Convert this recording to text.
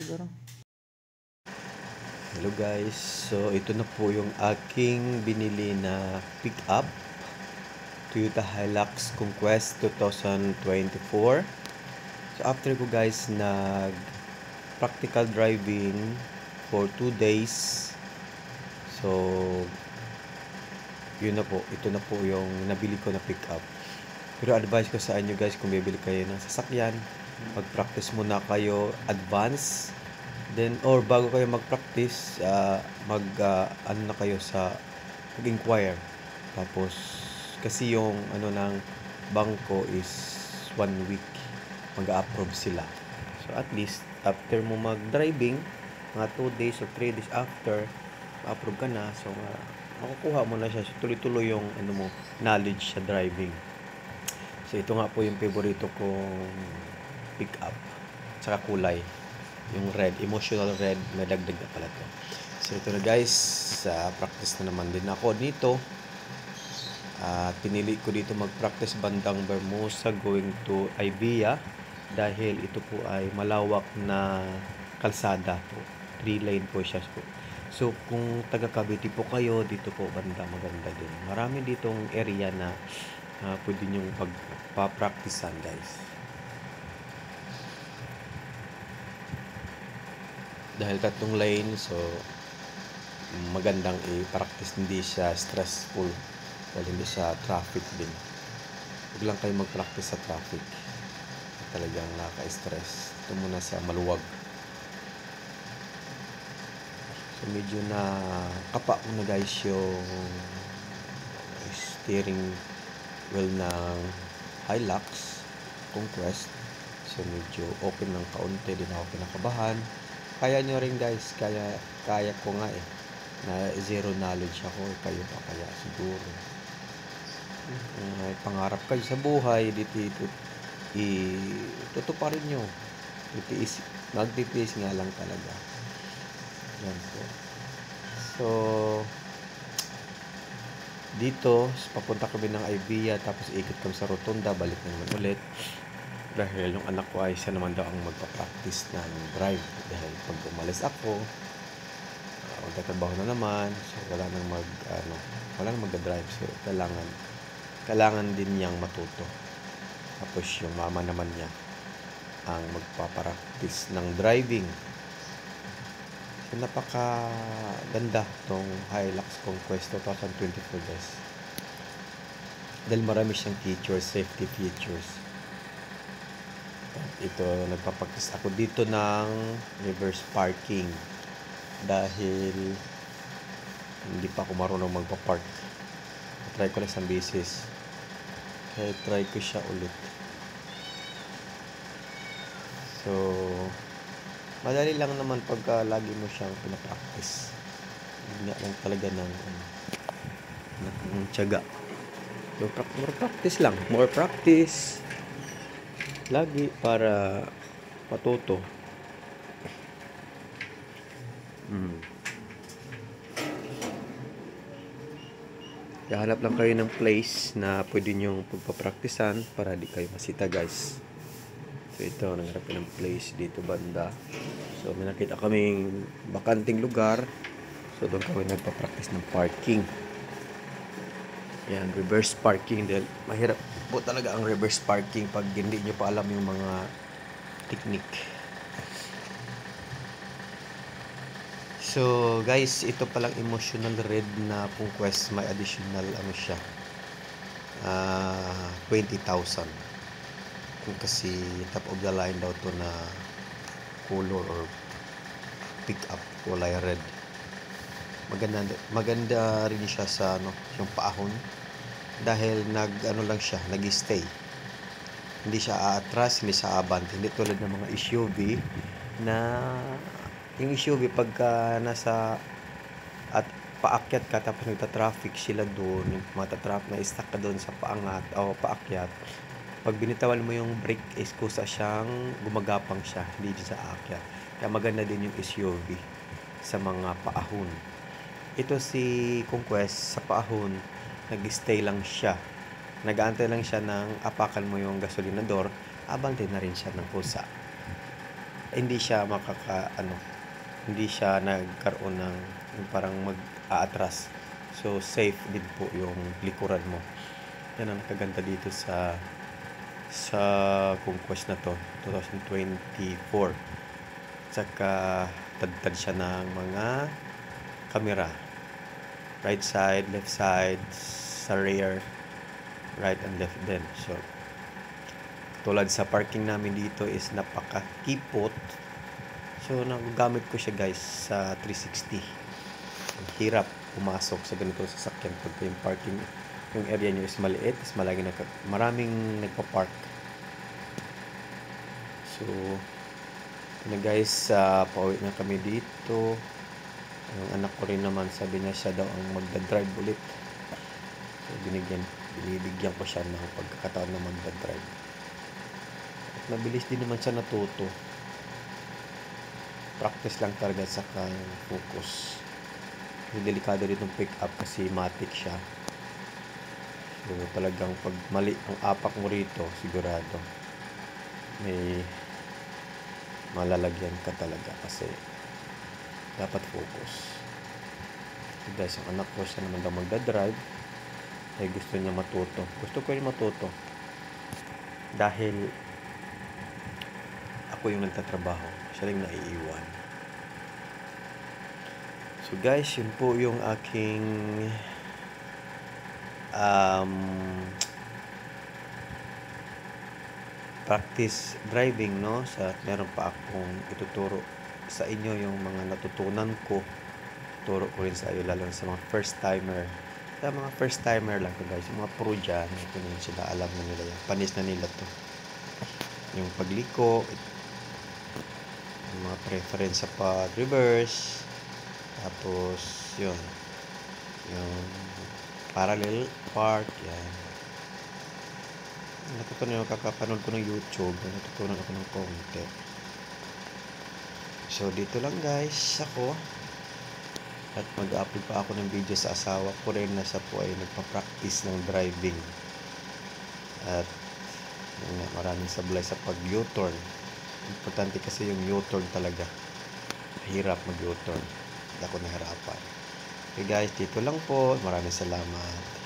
Hello guys, so ito na po yung aking binili na pickup Toyota Hilux Conquest 2024. So after ko guys nag practical driving for 2 days, so yun na po, ito na po yung nabili ko na pickup. Pero advice ko sa inyo guys, kung bibili kayo ng sasakyan, mag-practice muna kayo advance. Then, or bago kayo mag-practice, ano na kayo sa mag-inquire. Tapos, kasi yung ano ng bangko is 1 week. Mag-approve sila. So, at least, after mo mag-driving, mga 2 days or 3 days after, approve ka na. So, makukuha mo na siya. So, tuloy-tuloy yung ano mo, knowledge sa driving. So, ito nga po yung favorito kong pick-up. Tsaka kulay. Yung red, emotional red, may dagdag na pala to. So ito na guys, practice na naman din ako dito. Pinili ko dito mag-practice bandang Bermosa going to Ibia dahil ito po ay malawak na kalsada po. 3 lane po siya po. So kung taga Cavite po kayo, dito po banda maganda din. Marami ditong area na pwede nyong pagpa-practicean guys. Dahil 3 lane, so magandang i-practice, hindi siya stressful dahil hindi siya traffic din. Huwag lang kayo mag-practice sa traffic, talagang nakaka-stress. Ito muna sa maluwag. So medyo na kapa ko na guys yung steering wheel ng Hilux Conquest. So medyo open ng kaunti, din ako kinakabahan. Kaya nyo rin guys, kaya ko nga na zero knowledge ako, kayo pa kaya siguro. May pangarap kayo sa buhay, dito tutuparin nyo. Magtitiis nga lang talaga. Yan po. So, dito, papunta kami ng Ibia, tapos ikot kami sa Rotunda, balik naman ulit. Dahil yung anak ko ay siya naman daw ang magpa-practice ng drive. Dahil pag umalis ako, magtatrabaho na naman. So, wala nang mag-drive. So, kailangan din niyang matuto. Tapos, yung mama naman niya ang magpa-practice ng driving. So, napakaganda itong Hilux Conquest 2024 guys. Dahil marami siyang features, safety features. Ito, nagpapractice ako dito ng reverse parking dahil hindi pa ako marunong magpa-park. Try ko lang isang beses, kaya try ko siya ulit. So madali lang naman pagka lagi mo siyang pinapractice. Hindi lang talaga ng tiyaga. So, more practice lagi para matuto. Hanap lang kayo ng place na pwede nyong pagpapraktisan para di kayo masita guys. So ito, naghanap ng place dito banda. So may nakita kaming bakanting lugar. So doon kami nagpa-practice ng parking. Yan, reverse parking. Dahil mahirap po talaga ang reverse parking pag hindi nyo pa alam yung mga technique. So guys, ito palang emotional red na Conquest, may additional siya, 20,000. Kung kasi top of the line daw to na color or pick up kulay red. Maganda rin siya sa yung paahon dahil lang siya, nag-stay. Hindi siya aatras, hindi siya abante. Hindi tulad ng mga SUV na yung SUV pagka nasa at paakyat ka tapos nagta-traffic sila doon, yung matatrap na stuck ka doon sa paangat o paakyat. Pag binitawan mo yung brake, is kusa siyang gumagapang siya, hindi sa aakyat. Kaya maganda din yung SUV sa mga paahon. Ito si Conquest sa paahon, nag-stay lang siya. Nag-aantay lang siya ng apakan mo yung gasolinador, abante na rin siya ng kusa. hindi siya hindi siya nagkaroon ng yung parang mag-aatras. So, safe din po yung likuran mo. Yan ang kaganda dito sa Conquest na to, 2024. Tsaka, tad siya ng mga camera. Right side, left side, sa rear, right and left din. So, tulad sa parking namin dito is napaka-kipot. So, nagamit ko siya guys sa 360. Ang hirap pumasok sa ganito sasakyan pag yung parking, yung area nyo is maliit, is maraming nagpa-park. So, na guys, pauwi na kami dito. Yung anak ko rin naman, sabi niya siya daw ang magdadrive ulit. So, binibigyan ko siya ng pagkakataon na magdadrive. At mabilis din naman siya natuto. Practice lang talaga sa focus. Yung delikado rin ng pick up kasi matic siya. So, talagang pag mali ang apak mo rito, sigurado may malalagyan ka talaga kasi dapat focus. So guys, ang anak ko siya naman daw magdadrive ay gusto niya matuto. Gusto ko rin matuto dahil ako yung nagtatrabaho, siya lang naiiwan. So guys, yun po yung aking practice driving, no? Meron pa akong ituturo sa inyo yung mga natutunan ko. Turo ko rin sa iyo, lalo sa mga first timer. Sa mga first timer lang to guys, yung mga pro dyan, ito na sila, alam na nila yan. Panis na nila to. Yung pagliko, yung mga preference sa pag-reverse, tapos yun, yung parallel park, yan. Natutunan yung kakapanood ko ng YouTube, natutunan ako ng konti. So dito lang guys ako, at mag-upload pa ako ng video sa asawa ko rin na siya po ay nagpa-practice ng driving. At maraming sablay sa pag-U-turn. Importante kasi yung U-turn talaga. Hirap mag-U-turn. Hindi ako nahirapan. Okay guys, dito lang po. Maraming salamat.